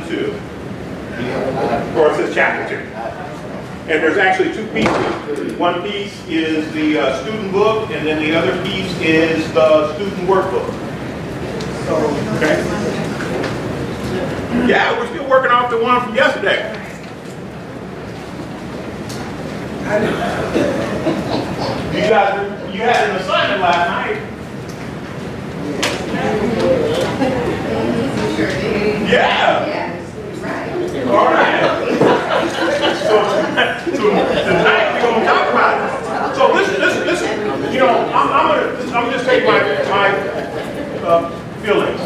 lesson 2. Or it says chapter 2. And there's actually 2 pieces. One piece is the student book, and then the other piece is the student workbook. Okay? Yeah, we're still working off the one from yesterday. You had an assignment last night. Yeah. All right. So tonight we're going to talk about it. So listen. You know, I'm just taking my feelings.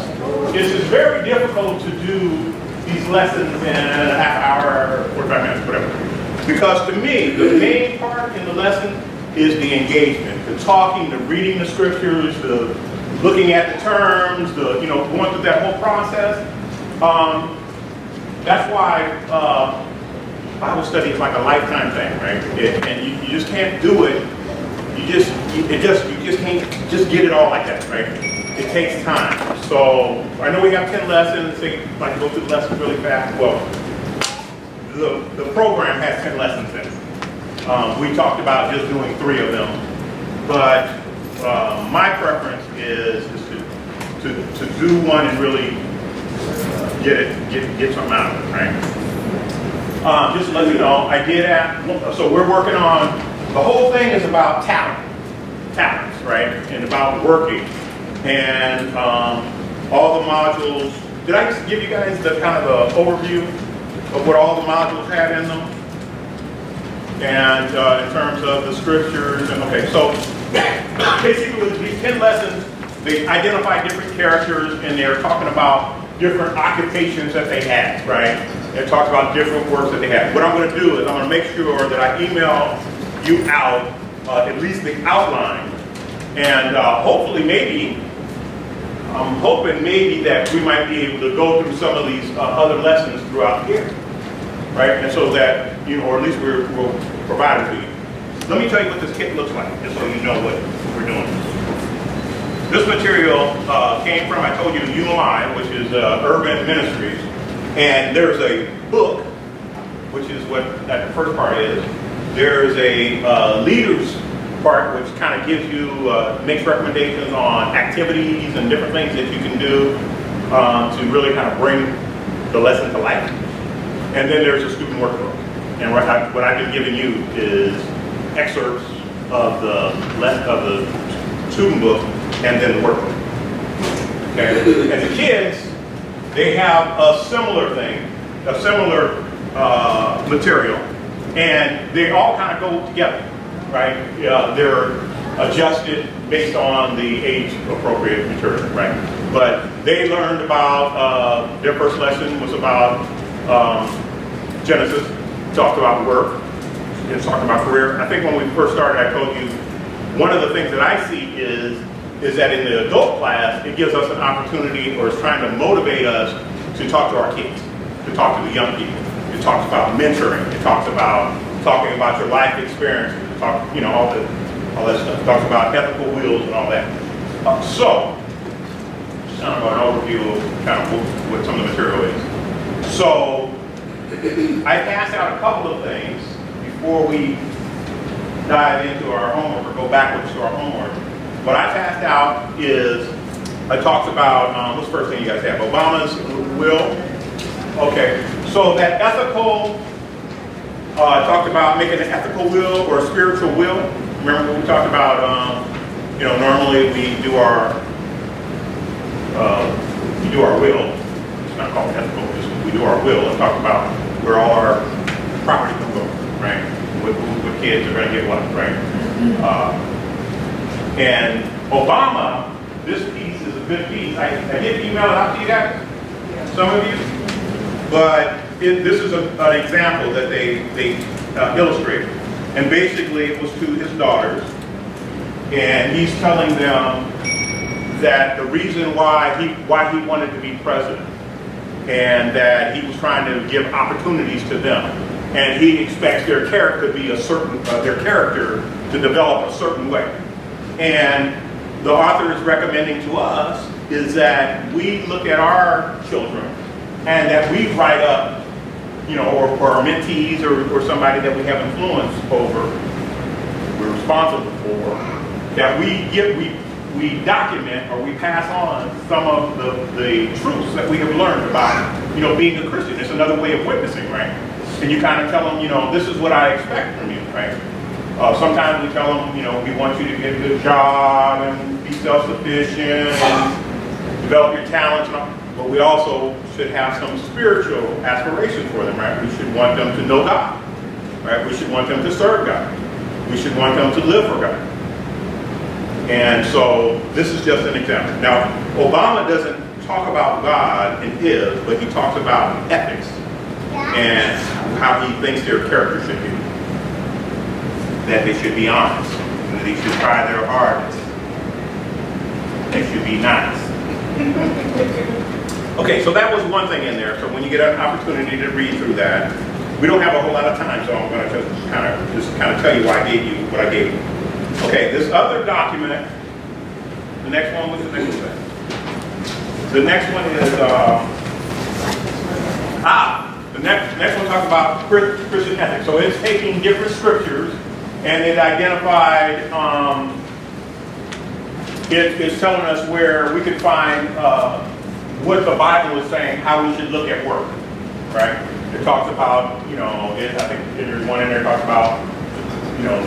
It's very difficult to do these lessons in a half hour, 45 minutes, whatever. Because to me, the main part in the lesson is the engagement, the talking, the reading the scriptures, the looking at the terms, the going through that whole process. That's why Bible study is like a lifetime thing, right? And you just can't do it. You just can't just get it all like that, right? It takes time. So I know we have 10 lessons. So you like to go through the lessons really fast. Well, the program has 10 lessons in it. We talked about just doing 3 of them, but my preference is to do one and really get something out of it, right? Just to let you know, I did ask, so we're working on, the whole thing is about talents, right? And about working. And all the modules, did I just give you guys the kind of overview of what all the modules had in them? And in terms of the scriptures, and okay, so basically with these 10 lessons, they identify different characters and they're talking about different occupations that they had, right? It talks about different works that they had. What I'm going to do is I'm going to make sure that I email you out at least the outline, and hopefully maybe, I'm hoping maybe that we might be able to go through some of these other lessons throughout the year, right? And so that, or at least we'll provide it to you. Let me tell you what this kit looks like, just so you know what we're doing. This material came from, I told you, UMI, which is Urban Ministries. And there's a book, which is what that first part is. There's a leaders part, which kind of gives you, makes recommendations on activities and different things that you can do to really kind of bring the lesson to life. And then there's a student workbook. And what I've been giving you is excerpts of the student book and then the workbook. Okay? And the kids, they have a similar thing, a similar material, and they all kind of go together, right? They're adjusted based on the age-appropriate material, right? But they learned about, their first lesson was about Genesis, talked about work, and talked about career. I think when we first started, I told you, one of the things that I see is that in the adult class, it gives us an opportunity, or is trying to motivate us to talk to our kids, to talk to the young people. It talks about mentoring. It talks about talking about your life experiences. It talks, all that stuff. It talks about ethical wills and all that. So, just kind of an overview of kind of what some of the material is. So, I passed out a couple of things before we dive into our homework, or go backwards to our homework. What I passed out is, I talked about, what's the first thing you guys have? Obama's will. Okay, so that ethical, I talked about making an ethical will or a spiritual will. Remember when we talked about, normally we do our will. It's not called ethical, we do our will and talk about where all our property can go, right? What kids are going to get what, right? And Obama, this piece is a good piece. I did email it out to you guys, some of you, but this is an example that they illustrated. And basically it was to his daughters, and he's telling them that the reason why he wanted to be president, and that he was trying to give opportunities to them, and he expects their character to be to develop a certain way. And the author is recommending to us is that we look at our children and that we write up, or our mentees or somebody that we have influence over, we're responsible for, that we document or we pass on some of the truths that we have learned about, being a Christian. It's another way of witnessing, right? And you kind of tell them, this is what I expect from you, right? Sometimes we tell them, we want you to get a good job and be self-sufficient and develop your talents, but we also should have some spiritual aspirations for them, right? We should want them to know God, right? We should want them to serve God. We should want them to live for God. And so this is just an example. Now, Obama doesn't talk about God in his, but he talks about ethics and how he thinks their character should be. That they should be honest, that they should try their hardest. They should be nice. Okay, so that was one thing in there. So when you get an opportunity to read through that, we don't have a whole lot of time, so I'm going to just kind of tell you why I gave you what I gave you. Okay, this other document, the next one was the next one. The next one is, the next one talks about Christian ethics. So it's taking different scriptures and it identified, it's telling us where we can find what the Bible is saying, how we should look at work, right? It talks about, I think there's one in there that talks about,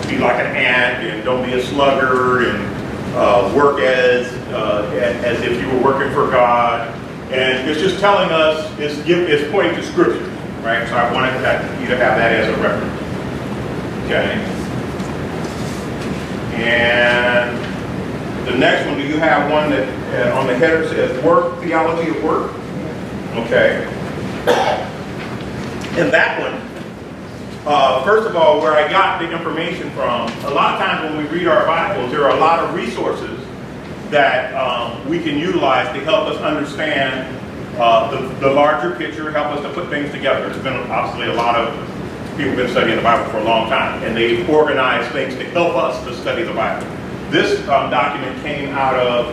be like an ant and don't be a sluggard and work as if you were working for God. And it's just telling us, it's pointing to scripture, right? So I wanted you to have that as a reference. Okay. And the next one, do you have one that on the header says work, theology of work? Okay. And that one, first of all, where I got the information from, a lot of times when we read our Bibles, there are a lot of resources that we can utilize to help us understand the larger picture, help us to put things together. There's been obviously a lot of people have been studying the Bible for a long time, and they've organized things to help us to study the Bible. This document came out of,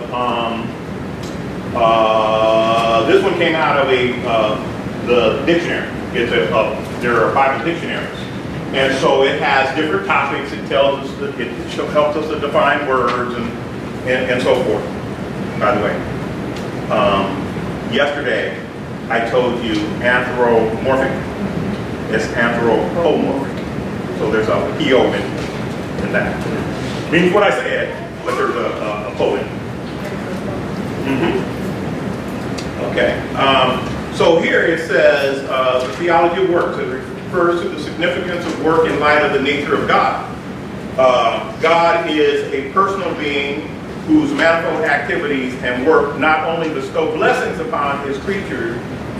this one came out of the dictionary. There are Bible dictionaries. And so it has different topics. It tells us, it helps us to define words and so forth. By the way, yesterday I told you anthropomorphic. It's anthropomorphic. So there's a P-O in that. Means what I said, but there's a po in it. Okay. So here it says the theology of works. It refers to the significance of work in light of the nature of God. God is a personal being whose manifold activities and work not only bestow blessings upon his creatures,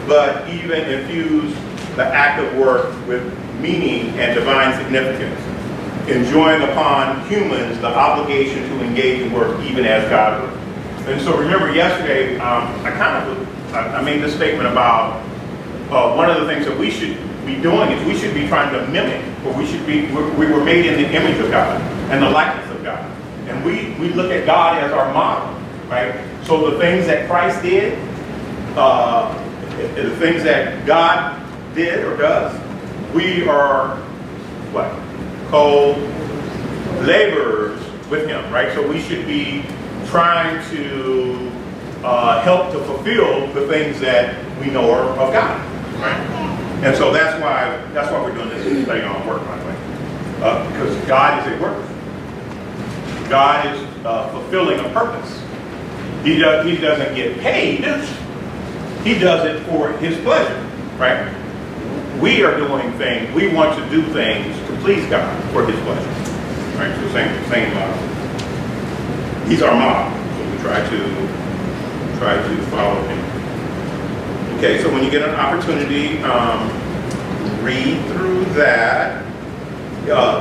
but even infuse the act of work with meaning and divine significance, enjoying upon humans the obligation to engage in work even as God works. And so remember yesterday, I made this statement about one of the things that we should be doing is we should be trying to mimic, or we were made in the image of God and the likeness of God. And we look at God as our model, right? So the things that Christ did, the things that God did or does, we are what? Co-laborers with him, right? So we should be trying to help to fulfill the things that we know are of God, right? And so that's why we're doing this study on work, by the way, because God is a worker. God is fulfilling a purpose. He doesn't get paid. He does it for his pleasure, right? We are doing things. We want to do things to please God for his pleasure, right? So same model. He's our model, so we try to follow him. Okay, so when you get an opportunity, read through that.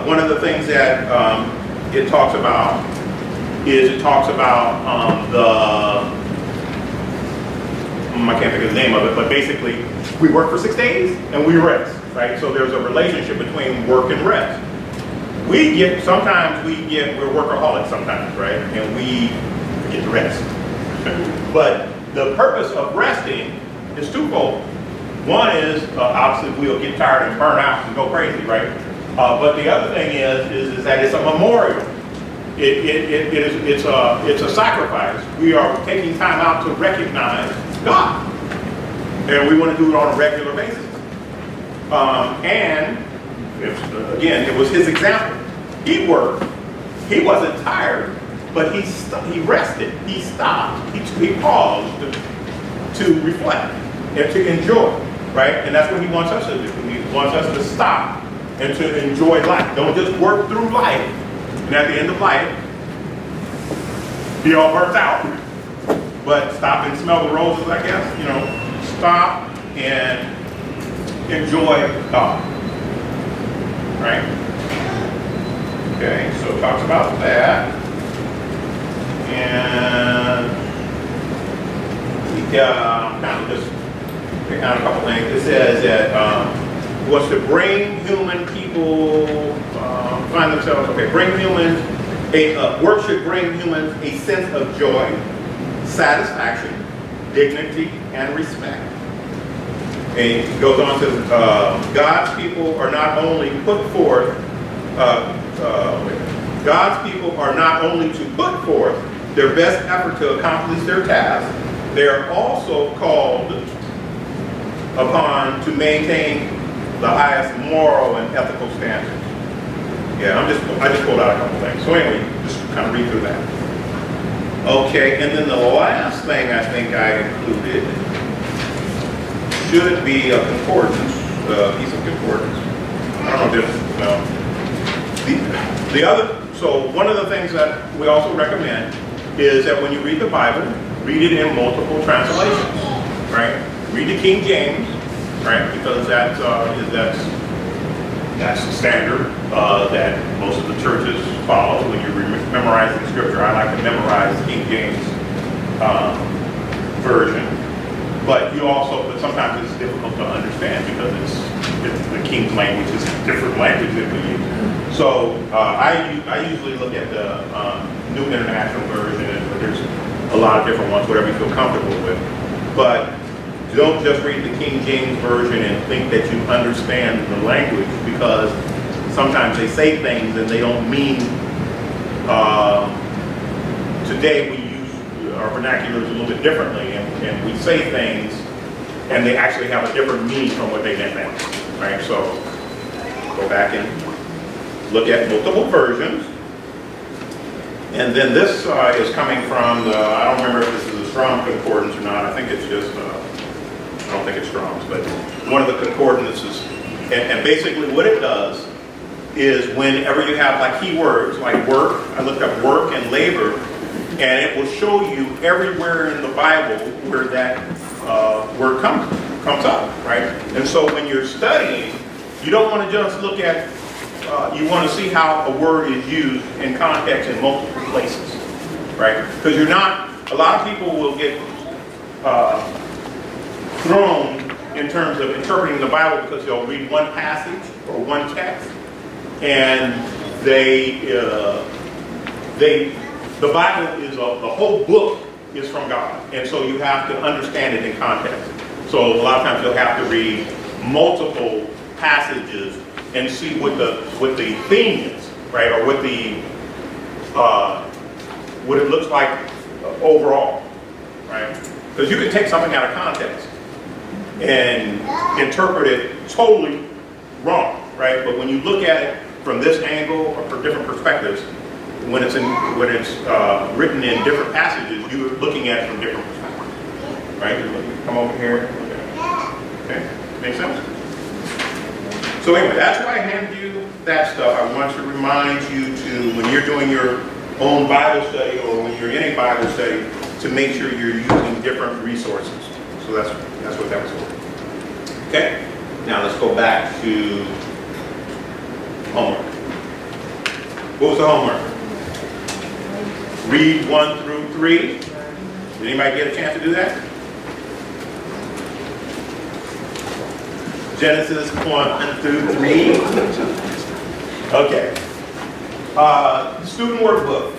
One of the things that it talks about I can't think of the name of it, but basically we work for 6 days and we rest, right? So there's a relationship between work and rest. We're workaholics sometimes, right? And we forget to rest. But the purpose of resting is twofold. One is, obviously, we'll get tired and burn out and go crazy, right? But the other thing is that it's a memorial. It's a sacrifice. We are taking time out to recognize God. And we want to do it on a regular basis. Again, it was his example. He worked. He wasn't tired, but he rested. He stopped. He paused to reflect and to enjoy, right? And that's what he wants us to do. He wants us to stop and to enjoy life. Don't just work through life, and at the end of life, be all burnt out. But stop and smell the roses, I guess. Stop and enjoy God. Right? Okay, so it talks about that. And kind of just pick out a couple things. It says that was to bring human people find themselves, work should bring humans a sense of joy, satisfaction, dignity, and respect. And it goes on to God's people are not only to put forth their best effort to accomplish their task, they are also called upon to maintain the highest moral and ethical standards. Yeah, I just pulled out a couple things. So anyway, just kind of read through that. Okay, and then the last thing I think I included should be a concordance, a piece of concordance. I don't know if so one of the things that we also recommend is that when you read the Bible, read it in multiple translations, right? Read the King James, right? Because that's the standard that most of the churches follow when you're memorizing scripture. I like to memorize the King James version. But sometimes it's difficult to understand because it's the King's language is a different language that we use. So I usually look at the New International Version, but there's a lot of different ones, whatever you feel comfortable with. But don't just read the King James Version and think that you understand the language, because sometimes they say things and they don't mean, today we use our vernaculars a little bit differently, and we say things and they actually have a different meaning from what they meant then, right? So go back and look at multiple versions. And then this is coming from the, I don't remember if this is a Strong Concordance or not. I think it's just, I don't think it's Strong's, but one of the concordances. And basically what it does is whenever you have like keywords like work, I looked up work and labor, and it will show you everywhere in the Bible where that word comes up, right? And so when you're studying, you don't want to just look at, you want to see how a word is used in context in multiple places, right? Because a lot of people will get thrown in terms of interpreting the Bible because they'll read one passage or one text, and the Bible is the whole book is from God, and so you have to understand it in context. So a lot of times you'll have to read multiple passages and see what the theme is, right, or what it looks like overall, right? Because you can take something out of context and interpret it totally wrong, right? But when you look at it from this angle or from different perspectives, when it's written in different passages, you're looking at it from different perspectives, right? Come over here. Okay, make sense? So anyway, that's why I handed you that stuff. I want to remind you to, when you're doing your own Bible study or when you're in a Bible study, to make sure you're using different resources. So that's what that was for. Okay, now let's go back to homework. What was the homework? Read 1 through 3. Did anybody get a chance to do that? Genesis 1 through 3. Okay. Student workbook,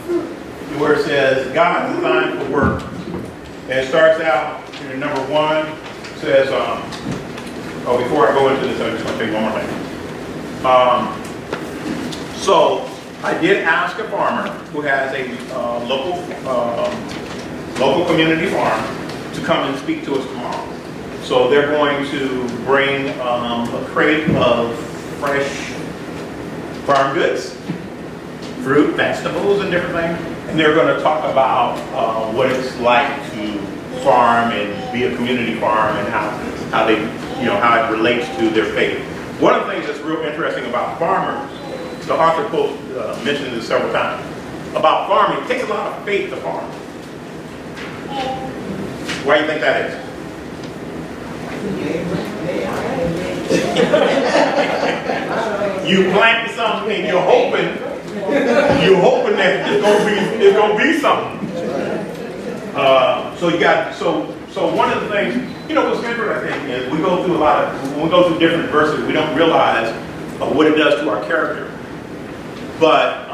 where it says God designed for work. And it starts out in number 1, it says before I go into this, I'm just going to say one more thing. So I did ask a farmer who has a local community farm to come and speak to us tomorrow. So they're going to bring a crate of fresh farm goods, fruit, vegetables, and different things. And they're going to talk about what it's like to farm and be a community farm and how they, how it relates to their faith. One of the things that's real interesting about farmers, the author mentioned this several times, about farming, it takes a lot of faith to farm. Why do you think that is? You plant something and you're hoping that it's gonna be something. So one of the things, what's interesting is when we go through different adversity, we don't realize what it does to our character. But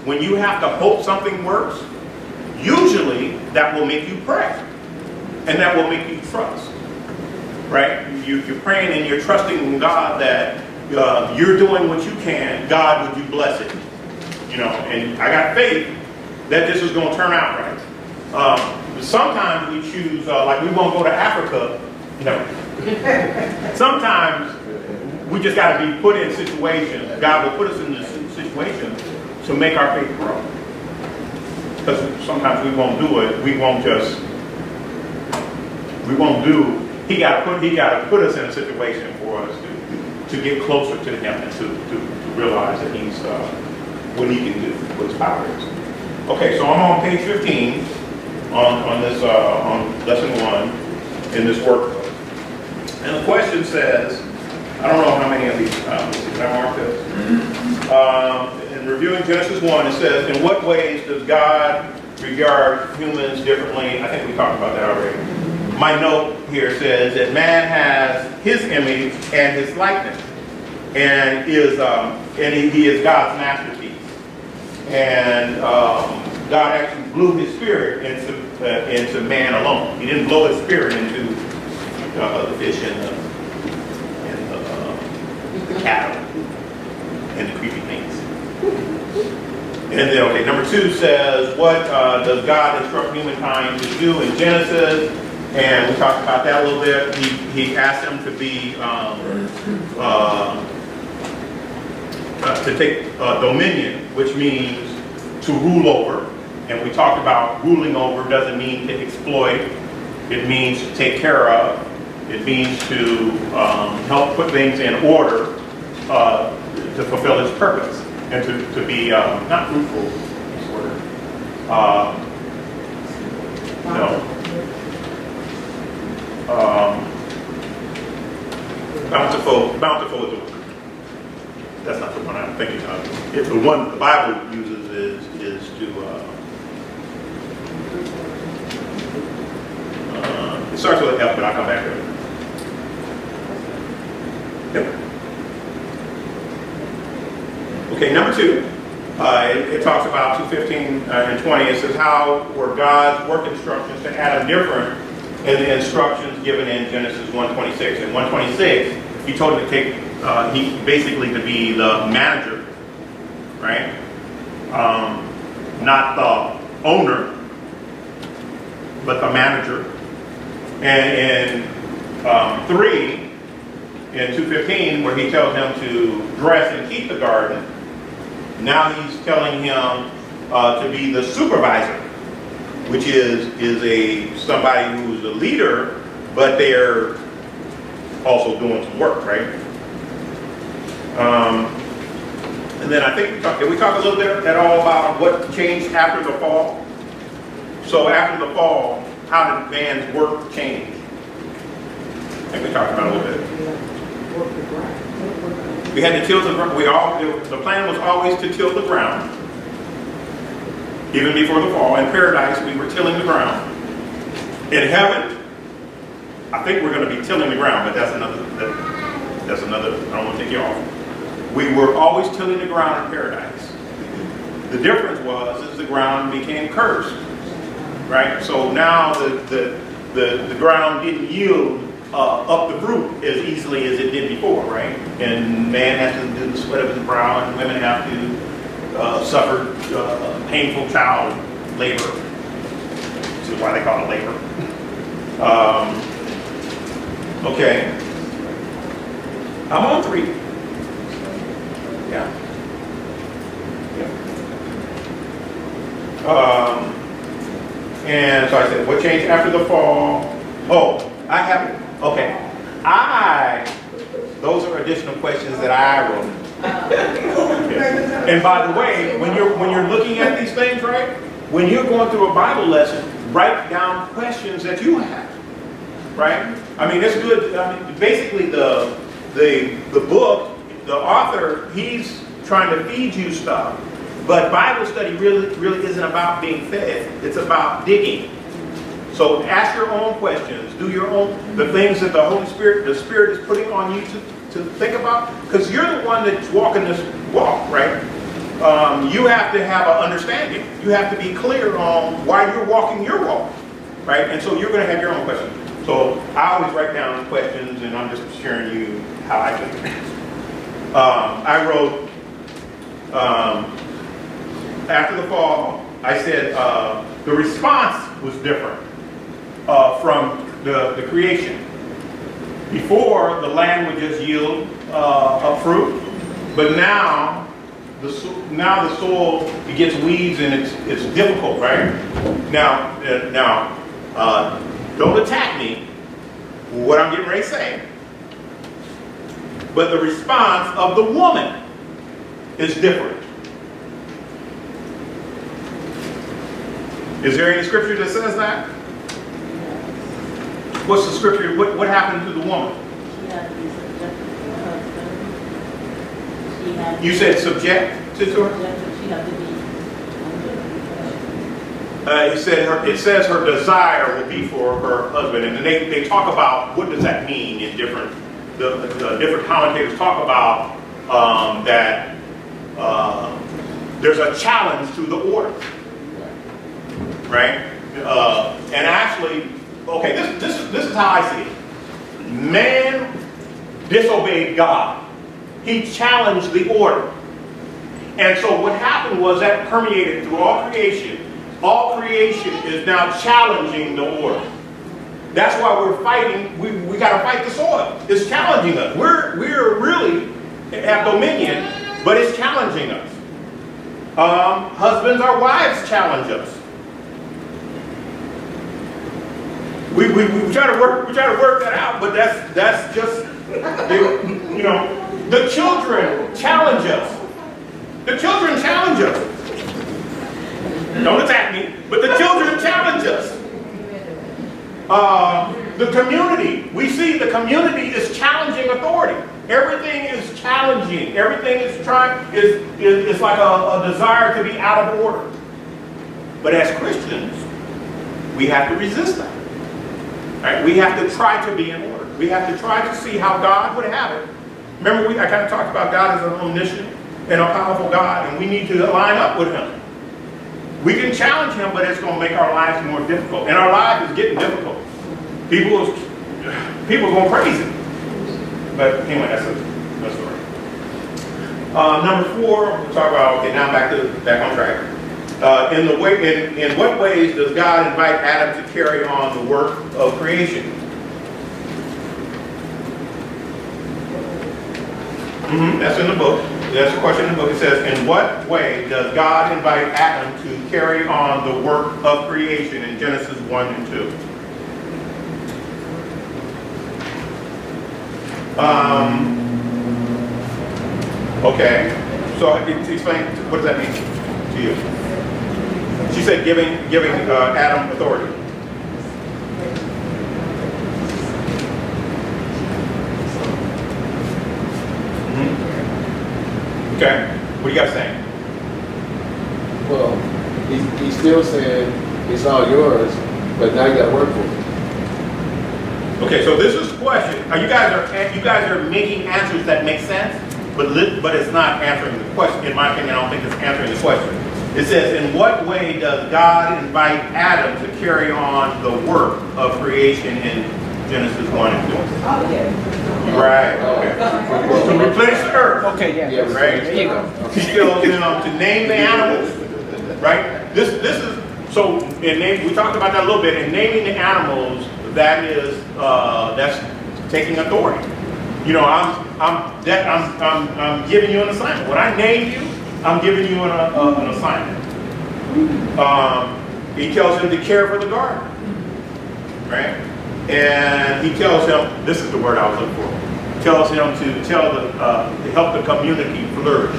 when you have to hope something works, usually that will make you pray, and that will make you trust. Right? You're praying and you're trusting in God that you're doing what you can. God, would you bless it? And I got faith that this is going to turn out right. Sometimes we choose, like we won't go to Africa. Sometimes we just got to be put in situations. God will put us in this situation to make our faith grow. Because sometimes we won't do it. We won't do. He got to put us in a situation for us to get closer to Him and to realize that He's what He can do, what His power is. Okay, so I'm on page 15 on this on lesson 1 in this workbook, and the question says, I don't know how many of these. Can I mark this? In reviewing Genesis 1, it says, in what ways does God regard humans differently? I think we talked about that already. My note here says that man has His image and His likeness, and he is God's masterpiece. And God actually blew His Spirit into man alone. He didn't blow His Spirit into the fish and the cattle and the creepy things. And then, okay, number 2 says, what does God instruct humankind to do in Genesis? And we talked about that a little bit. He asked them to be to take dominion, which means to rule over. And we talked about ruling over doesn't mean to exploit. It means to take care of. It means to help put things in order to fulfill its purpose and to be not fruitful. Bountiful is the word. That's not the one I'm thinking of. The one the Bible uses is to. It starts with an F, but I'll come back to it. Yep. Okay, number 2. It talks about 2:15 and 20. It says, how were God's work instructions to Adam different than the instructions given in Genesis 1:26? In 1:26, He told him to take, basically to be the manager, right? Not the owner, but the manager. And in 3, in 2:15, where He tells him to dress and keep the garden, now He's telling him to be the supervisor, which is somebody who's a leader, but they're also doing some work, right? And then I think we talk a little bit at all about what changed after the fall? So after the fall, how did man's work change? I think we talked about it a little bit. We had to till the ground. The plan was always to till the ground. Even before the fall, in paradise, we were tilling the ground. In heaven, I think we're going to be tilling the ground, but that's another. I don't want to take you off. We were always tilling the ground in paradise. The difference was the ground became cursed, right? So now the ground didn't yield up the fruit as easily as it did before, right? And man has to do the sweat of his brow, and women have to suffer painful child labor, which is why they call it labor. Okay. I'm on 3. Yeah. And so I said, what changed after the fall? Oh, I have, okay. Those are additional questions that I wrote. And by the way, when you're looking at these things, right? When you're going through a Bible lesson, write down questions that you have, right? I mean, it's good. I mean, basically the book, the author, he's trying to feed you stuff. But Bible study really isn't about being fed. It's about digging. So ask your own questions. Do your own, the things that the Spirit is putting on you to think about. Because you're the one that's walking this walk, right? You have to have an understanding. You have to be clear on why you're walking your walk, right? And so you're going to have your own questions. So I always write down questions, and I'm just sharing you how I think. I wrote, after the fall, I said the response was different from the creation. Before, the land would just yield a fruit, but now the soil, it gets weeds and it's difficult, right? Now, don't attack me for what I'm getting ready to say. But the response of the woman is different. Is there any scripture that says that? What's the scripture? What happened to the woman? She had to be subjected to her husband. You said subject to her? She had to be It says her desire will be for her husband, and then they talk about what does that mean in different. The different commentators talk about that there's a challenge to the order, right? And actually, okay, this is how I see it. Man disobeyed God. He challenged the order. And so what happened was that permeated through all creation. All creation is now challenging the order. That's why we're fighting. We got to fight the soil. It's challenging us. We're really have dominion, but it's challenging us. Husbands, our wives challenge us. We try to work that out, but that's just the children challenge us. The children challenge us. Don't attack me, but the children challenge us. The community, we see the community is challenging authority. Everything is challenging. Everything is it's like a desire to be out of order. But as Christians, we have to resist that. Right? We have to try to be in order. We have to try to see how God would have it. Remember, I kind of talked about God as an omniscient and a powerful God, and we need to line up with Him. We can challenge Him, but it's going to make our lives more difficult. And our life is getting difficult. People going crazy. But anyway, that's a story. Number 4, we'll talk about, okay, now back on track. In what ways does God invite Adam to carry on the work of creation? That's in the book. That's a question in the book. It says, in what way does God invite Adam to carry on the work of creation in Genesis 1 and 2? Okay. So explain, what does that mean to you? She said giving Adam authority. Okay, what do you guys think? Well, he's still saying it's all yours, but now you got to work for it. Okay, so this is the question. You guys are making answers that make sense, but it's not answering the question. In my opinion, I don't think it's answering the question. It says, in what way does God invite Adam to carry on the work of creation in Genesis 1 and 2. Oh, yeah. Right, okay. To replenish the earth. Okay, yeah. Yeah, Right. There you go. He tells them to name the animals, right? This is, so, we talked about that a little bit, in naming the animals, that is, that's taking authority. You know, I'm giving you an assignment. When I name you, I'm giving you an assignment. He tells him to care for the garden, right? And he tells him, this is the word I was looking for. He tells him to help the community flourish.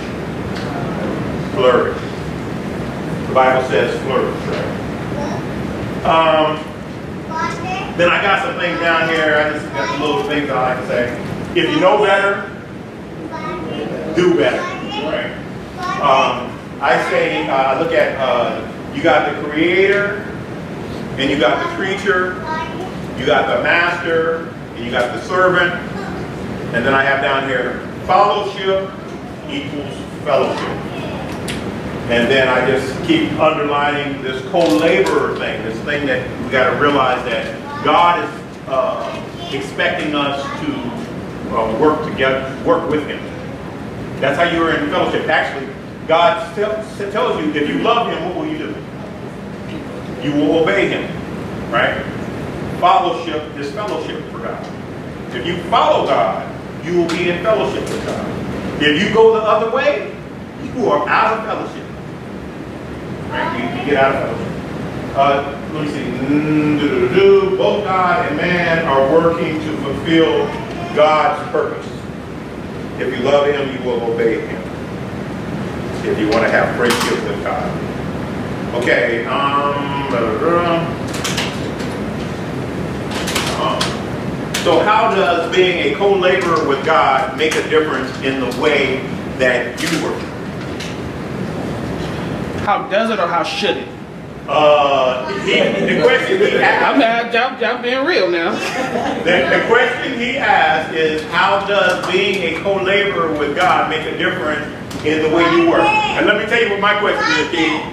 Flourish. The Bible says flourish, right? Then I got some things down here. I just got some little things I like to say. If you know better, do better, right? I say, look at, you got the creator, and you got the creature, you got the master, and you got the servant, and then I have down here, fellowship equals fellowship. And then I just keep underlining this co-laborer thing, this thing that we got to realize that God is expecting us to work together, work with Him. That's how you are in fellowship. Actually, God tells you, if you love Him, what will you do? You will obey Him, right? Fellowship is fellowship for God. If you follow God, you will be in fellowship with God. If you go the other way, you are out of fellowship. Right? You get out of fellowship. Let me see. Both God and man are working to fulfill God's purpose. If you love Him, you will obey Him. If you want to have friendship with God. Okay. So how does being a co-laborer with God make a difference in the way that you work? How does it or how should it? The question he asked. I'm being real now. The question he asked is, how does being a co-laborer with God make a difference in the way you work? And let me tell you what my question is, Keith.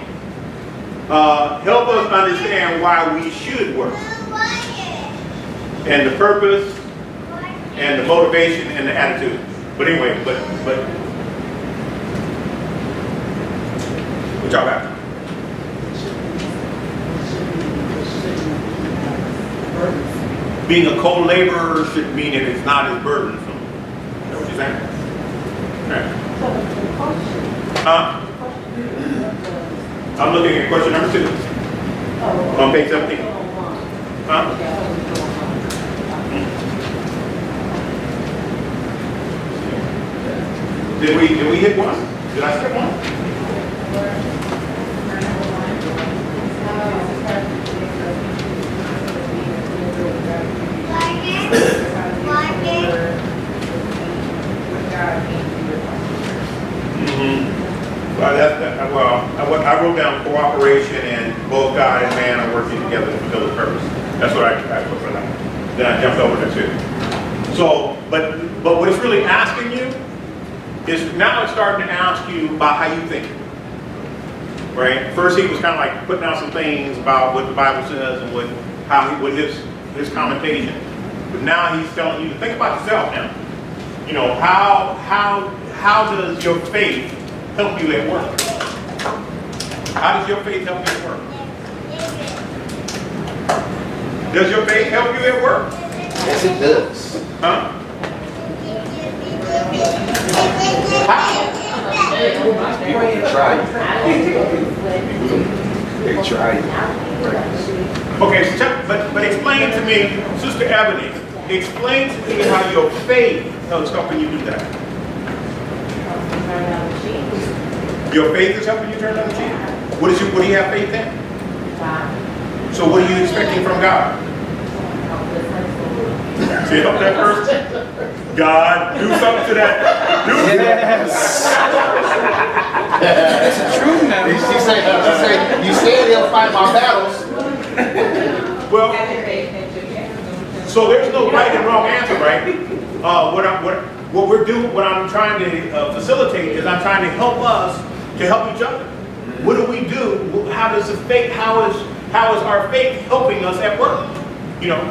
Help us understand why we should work. And the purpose, and the motivation, and the attitude. But anyway, but what y'all got? Being a co-laborer should mean that it's not as burdensome. Is that what you're saying? Okay. I'm looking at question number 2. On page 17. Did we hit one? Did I skip one? Well, I wrote down cooperation and both God and man are working together to fulfill His purpose. That's what I put for that. Then I jumped over to 2. So, but what it's really asking you is now it's starting to ask you about how you think. Right? First, he was kind of like putting out some things about what the Bible says and what his commentation. But now he's telling you to think about yourself now. You know, how does your faith help you at work? How does your faith help you at work? Does your faith help you at work? Yes, it does. Huh? How? People try. They try. Okay, so but explain to me, Sister Ebony, explain to me how your faith is helping you do that. Your faith is helping you turn on the cheek? What do you have faith in? So what are you expecting from God? See, help that person? God, do something to that. Yes. It's true now. She said, you said he'll fight my battles. Well, so there's no right and wrong answer, right? What we're doing, what I'm trying to facilitate is I'm trying to help us to help each other. What do we do? How is our faith helping us at work? You know,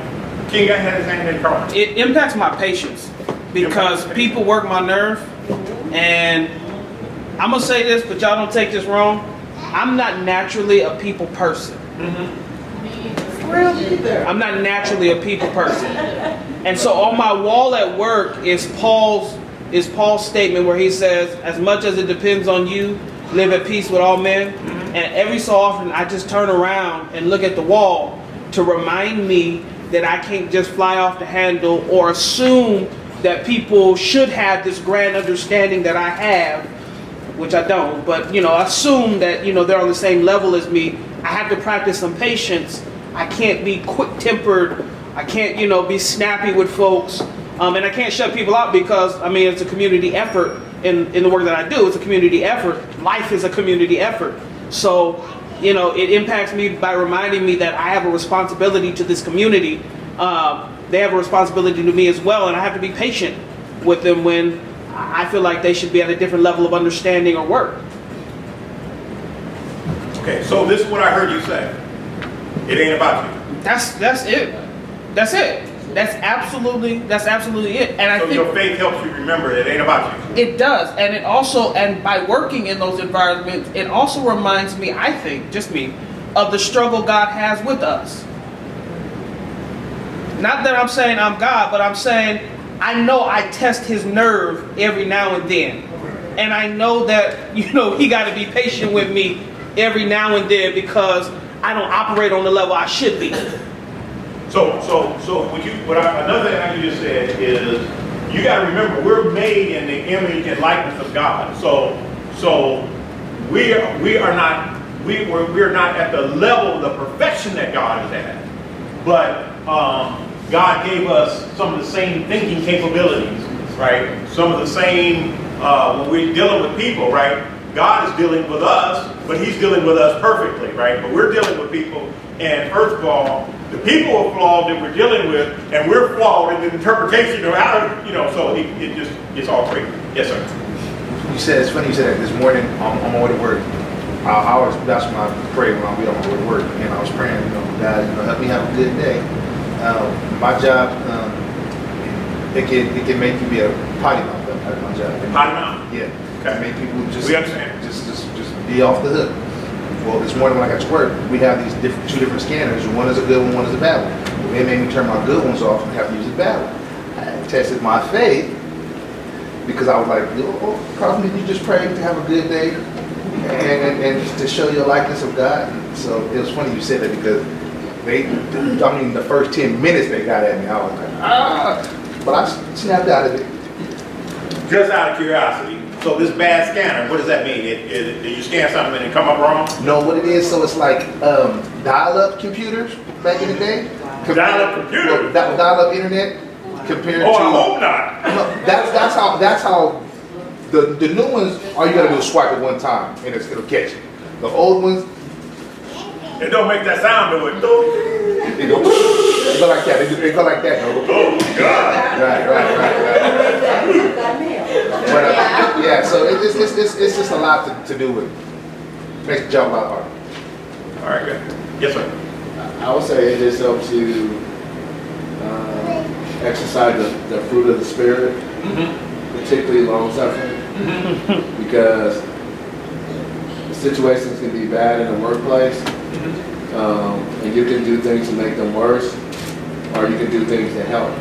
King got his hand in Carl. It impacts my patience because people work my nerve, and I'm gonna say this, but y'all don't take this wrong. I'm not naturally a people person. I'm not naturally a people person, and so on my wall at work is Paul's statement where he says, "As much as it depends on you, live at peace with all men." And every so often, I just turn around and look at the wall to remind me that I can't just fly off the handle or assume that people should have this grand understanding that I have, which I don't, but assume that they're on the same level as me. I have to practice some patience. I can't be quick-tempered. I can't be snappy with folks, and I can't shut people out because it's a community effort in the work that I do. It's a community effort. Life is a community effort. So it impacts me by reminding me that I have a responsibility to this community. They have a responsibility to me as well, and I have to be patient with them when I feel like they should be at a different level of understanding or work. Okay, so this is what I heard you say. It ain't about you. That's it. That's it. That's absolutely it. And I So think your faith helps you remember it ain't about you. it does, and it also, and by working in those environments, it also reminds me, I think, just me, of the struggle God has with us. Not that I'm saying I'm God, but I'm saying I know I test his nerve every now and then. And I know that, he got to be patient with me every now and then because I don't operate on the level I should be. Another thing I just said is you got to remember we're made in the image and likeness of God. So we're not at the level of the perfection that God is at, but God gave us some of the same thinking capabilities, right? Some of the same when we're dealing with people, right? God is dealing with us, but he's dealing with us perfectly, right? But we're dealing with people, and first of all, the people are flawed that we're dealing with, and we're flawed in the interpretation of how, so it's all crazy. Yes, sir. It's funny you said that this morning on my way to work. That's when I pray when I be on my way to work, and I was praying, God, help me have a good day. My job, it can make you be a potty mouth at my job. Potty mouth? Yeah. Okay. Make people just, We understand. just be off the hook. Well, this morning when I got to work, we have these two different scanners. One is a good one is a bad one. They made me turn my good ones off and have to use the bad one. I tested my faith because I was like, Carl, did you just pray to have a good day and to show your likeness of God? And so it was funny you said that because the first 10 minutes they got at me, I was like, but I snapped out of it. Just out of curiosity, so this bad scanner, what does that mean? Did you scan something and it come up wrong? No, what it is, so it's like dial-up computers back in the day. Dial-up computers? Dial-up internet compared to. Oh, I hope not. No, that's how the new ones. All you gotta do is swipe it one time and it'll catch it. The old ones, It don't make that sound, do it? they go like that. They go like that. Though. Oh, God. Right. But yeah, so it's just a lot to do with. Makes the job a lot harder. All right, good. Yes, sir. I would say it just helps you exercise the fruit of the Spirit, particularly long suffering, because situations can be bad in the workplace, and you can do things to make them worse, or you can do things to help.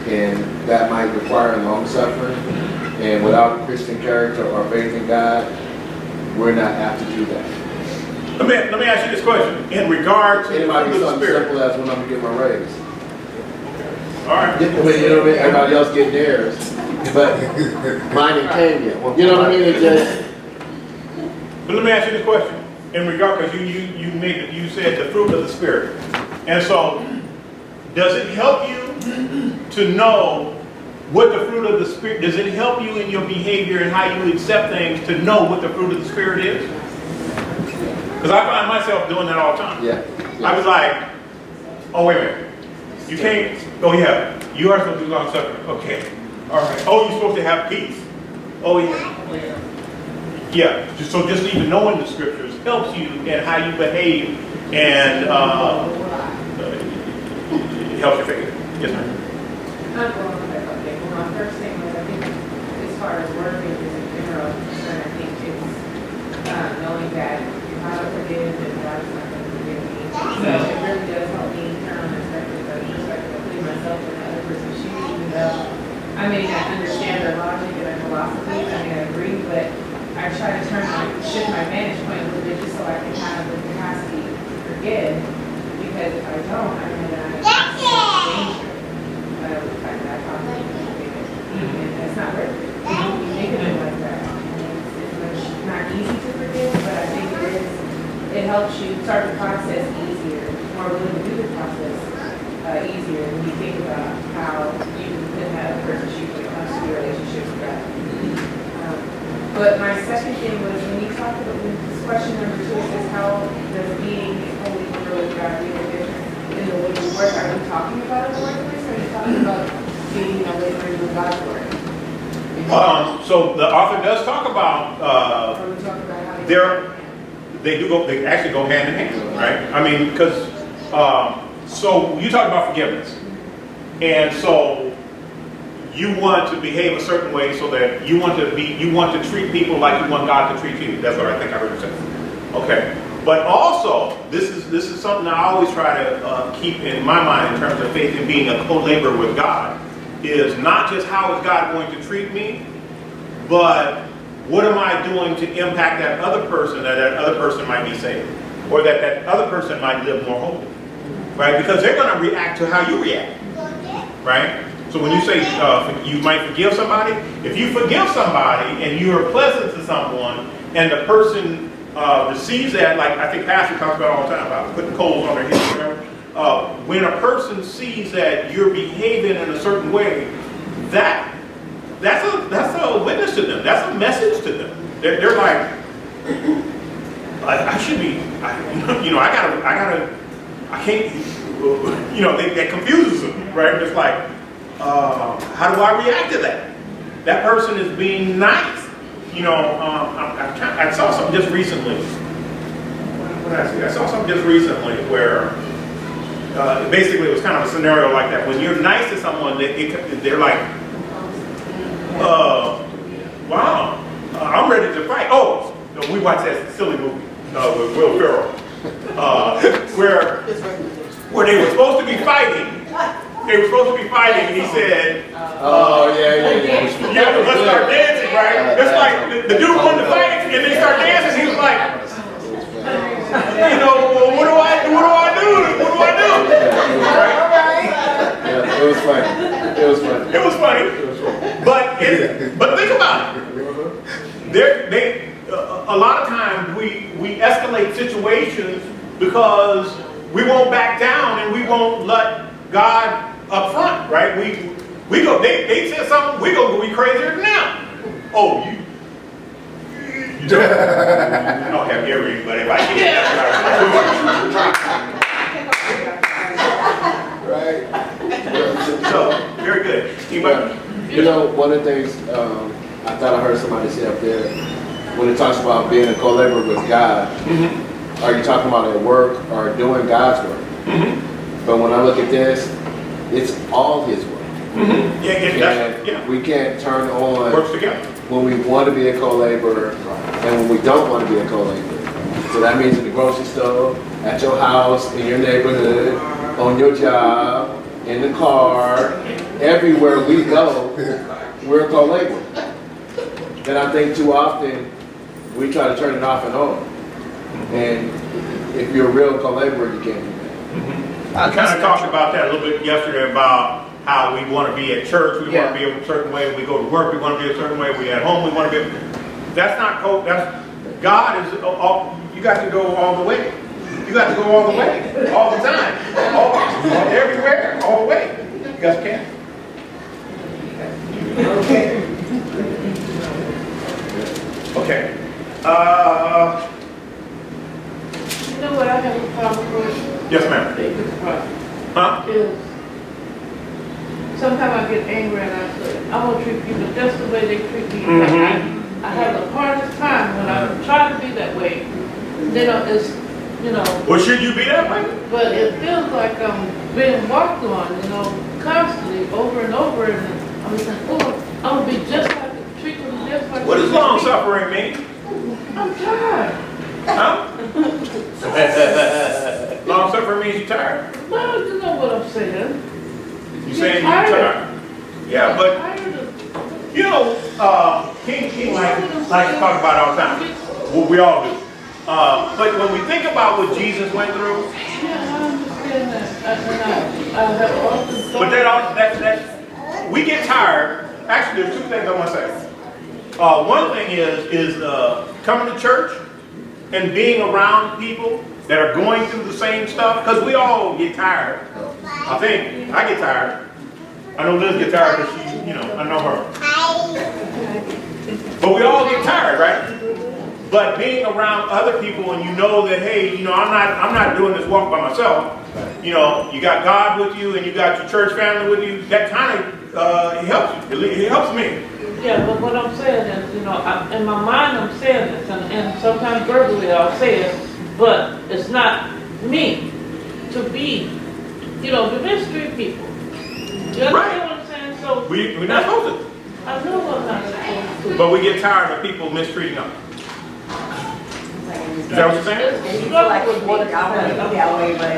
And that might require long suffering, and without Christian character or faith in God, we're not apt to do that. Let me ask you this question. In regard to It might be the something Spirit. simple as when I'm gonna get my raise. All right. You know what I mean? Everybody else getting theirs, but mine ain't came yet. You know what I mean? It just. But let me ask you this question. In regard, because you said the fruit of the Spirit. And so, does it help you to know what the fruit of the Spirit, does it help you in your behavior and how you accept things to know what the fruit of the Spirit is? Because I find myself doing that all the time. Yeah. I was like, oh, wait a minute. You can't, oh yeah, you are supposed to do long suffering. Okay. All right. Oh, you're supposed to have peace. Oh yeah. Yeah. So just even knowing the scriptures helps you in how you behave and helps your faith. Yes, ma'am. Not going on that, okay, well, my first thing was, I think, as far as working is a general concern, I think it's, knowing that if I don't forgive, then God is not going to forgive me. So it really does help me turn on perspective of putting myself in the other person's shoes, even though I may not understand their logic and their philosophy, I may not agree, but I try to shift my vantage point a little bit just so I can have the capacity to forgive, because if I don't, I know that I'm in danger. And that's not worth it. You think of it like that. It's not easy to forgive, but I think it helps you start the process easier, more willing to do the process easier when you think about how you can have a person's shoes when it comes to your relationship with God. But my second thing was when you talked about this question number 2, it says how does being a holy member with God make a difference in the way you work? Are you talking about it in the workplace, or are you talking about being a laborer with God's word? So the author does talk about Or we talk about how they actually go hand in hand, right? I mean, because so you talk about forgiveness, and so you want to behave a certain way so that you want to treat people like you want God to treat you. That's what I think I heard you say. Okay, but also this is something I always try to keep in my mind in terms of faith and being a co-laborer with God. Is not just how is God going to treat me, but what am I doing to impact that other person, that other person might be saved, or that other person might live more holy, right? Because they're going to react to how you react, right? So when you say you might forgive somebody, if you forgive somebody and you are pleasant to someone, and the person receives that, like I think Pastor talks about all the time about putting coals on their head, remember? When a person sees that you're behaving in a certain way, that's a witness to them. That's a message to them. They're like, I should be, I can't, that confuses them, right? It's like, how do I react to that? That person is being nice. I saw something just recently. What did I see? I saw something just recently where basically it was kind of a scenario like that. When you're nice to someone, they're like, wow, I'm ready to fight. Oh, no, we watched that silly movie with Will Ferrell, where they were supposed to be fighting. They were supposed to be fighting, and he said, yeah, let's start dancing, right? It's like the dude wanted to fight, and they start dancing. He was like, well, what do I do? Right? Yeah, it was funny. It was funny. But think about it. A lot of times we escalate situations because we won't back down and we won't let God up front, right? We go. They said something. We go be crazier than them. Oh, you don't have everybody like Right. So very good. Anybody? One of the things I thought I heard somebody say up there, when it talks about being a co-laborer with God, are you talking about at work or doing God's work? But when I look at this, it's all His work. We can't turn on Works together when we want to be a co-laborer and when we don't want to be a co-laborer. So that means in the grocery store, at your house, in your neighborhood, on your job, in the car, everywhere we go, we're a co-laborer. And I think too often we try to turn it off and on. And if you're a real co-laborer, you can't do that. I kind of talked about that a little bit yesterday about how we want to be at church, we want to be a certain way, we go to work, we want to be a certain way, we at home, we want to be. That's not God is. You got to go all the way. You got to go all the way, all the time, everywhere, all the way. You guys can. Okay. You know what I have a problem with? Yes, ma'am. Biggest problem Huh? is sometimes I get angry and I say, I want to treat people just the way they treat me. I have the hardest time when I try to be that way. It's you know, Well, should you be that way? but it feels like I'm being walked on, you know, constantly, over and over, and I'm saying, oh, I'm gonna be just like, treat them just like. What does long suffering mean? I'm tired. Huh? Long suffering means you're tired. Well, you know what I'm saying. You saying you're tired? Yeah, but you know, King like to talk about it all the time. Well, we all do. But when we think about what Jesus went through, Yeah, I understand that. I have often thought. but that we get tired. Actually, there's two things I want to say. One thing is coming to church and being around people that are going through the same stuff, because we all get tired. I think I get tired. I know Liz gets tired because she, you know, I know her. But we all get tired, right? But being around other people and you know that, hey, you know, I'm not doing this walk by myself. You know, you got God with you and you got your church family with you. That kind of it helps you. It helps me. Yeah, but what I'm saying is, you know, in my mind I'm saying this, and sometimes verbally I'll say it, but it's not me to be, you know, to mistreat people. You understand Right. what I'm saying? So We're not supposed to. I know I'm not supposed to. But we get tired of people mistreating us. Is that what you're saying? And you feel like it's more than I want to be that way, but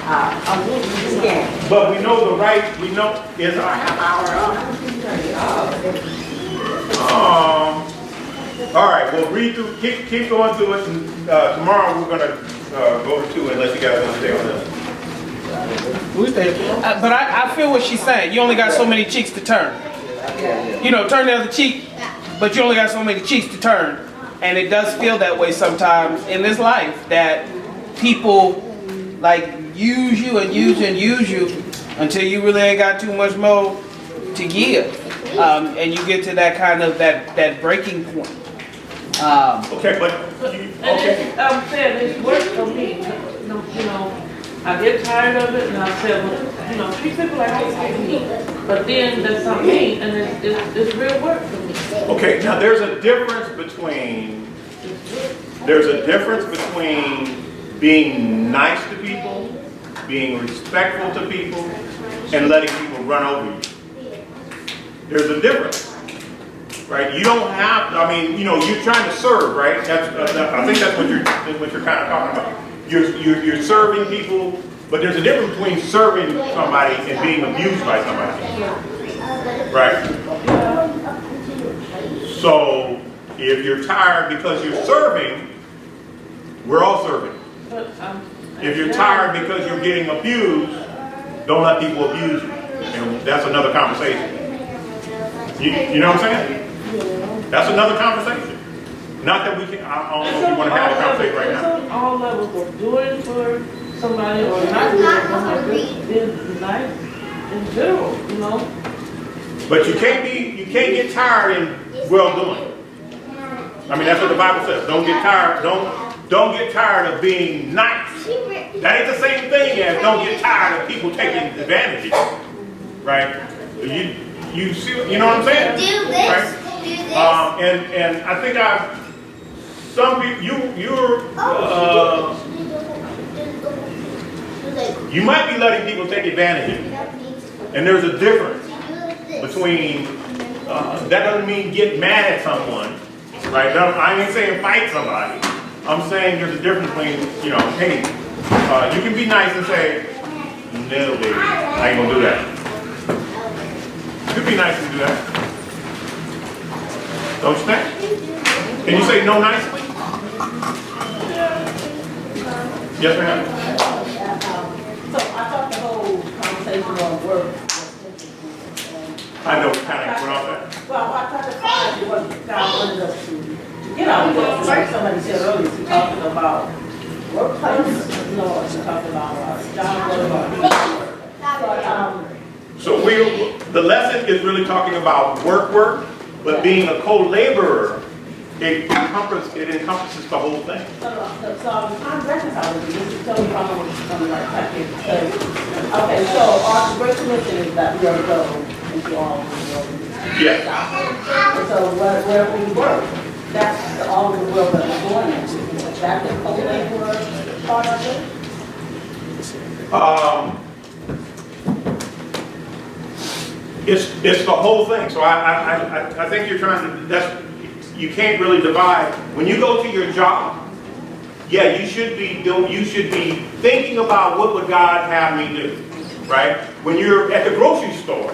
I'm just scared. But we know the right, we know is our half hour up. All right, well, read through, keep going through it, and tomorrow we're gonna go to 2 unless you guys want to stay on this. But I feel what she's saying. You only got so many cheeks to turn. You know, turn the other cheek, but you only got so many cheeks to turn. And it does feel that way sometimes in this life, that people like use you and use you and use you until you really ain't got too much more to give. And you get to that kind of that breaking point. Okay, but, okay. I'm saying it's work for me. You know, I get tired of it, and I say, well, you know, treat people like they treat me. But then that's not me, and it's real work for me. Okay, now there's a difference between being nice to people, being respectful to people, and letting people run over you. There's a difference, right? You don't have, I mean, you know, you're trying to serve, right? I think that's what you're kind of talking about. You're serving people, but there's a difference between serving somebody and being abused by somebody, right? So if you're tired because you're serving, we're all serving. If you're tired because you're getting abused, don't let people abuse you. And that's another conversation. You know what I'm saying? That's another conversation. Not that we can, I don't know if you want to have a conversation right now. It's on all levels of doing for somebody or not doing for somebody. Being nice in general, you know? But you can't get tired in well doing. I mean, that's what the Bible says. Don't get tired. Don't get tired of being nice. That ain't the same thing as don't get tired of people taking advantage of you. Right? You see, you know what I'm saying? Do this. Right? Do this. And I think some people, you might be letting people take advantage of you. And there's a difference between, that doesn't mean get mad at someone, right? I ain't saying fight somebody. I'm saying there's a difference between, you know, hey, you can be nice and say, no, baby, I ain't gonna do that. You can be nice and do that. Don't you think? Can you say no nicely? Yes, ma'am. So I thought the whole conversation on work was interesting. I know we kind of went off that. Well, I thought the part was God wanted us to get out of work. Like somebody said earlier, she talking about workplace laws, she talking about job law. So the lesson is really talking about work, but being a co-laborer, it encompasses the whole thing. So I'm reconciling this. Just tell me if I'm on the right track here. Okay, so our great commission is that we are to go into all the world. Yes. And so where we work, that's all the world that we're going into. That's the co-laborer, part of it? It's the whole thing. So I think you're trying to, you can't really divide. When you go to your job, yeah, you should be thinking about what would God have me do, right? When you're at the grocery store,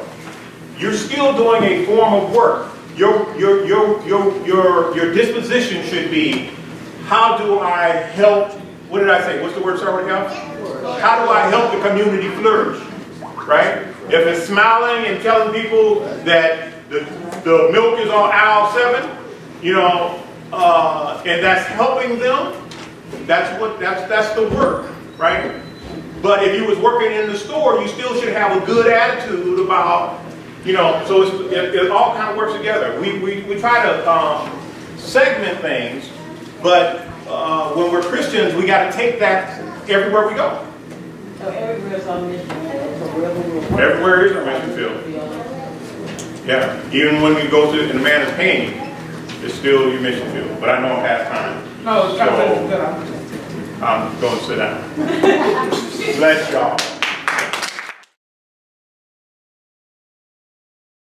you're still doing a form of work. Your disposition should be, how do I help, what did I say? What's the word start with, y'all? How do I help the community flourish, right? If it's smiling and telling people that the milk is on aisle 7, you know, and that's helping them, that's the work, right? But if you was working in the store, you still should have a good attitude about, you know, so it all kind of works together. We try to segment things, but when we're Christians, we got to take that everywhere we go. So everywhere is on mission field, so wherever we're working. Everywhere is a mission field. Yeah, even when we go to, and the man is paying you, it's still your mission field. But I know I'm past time. No, it's So, I'm going to sit down. Bless y'all.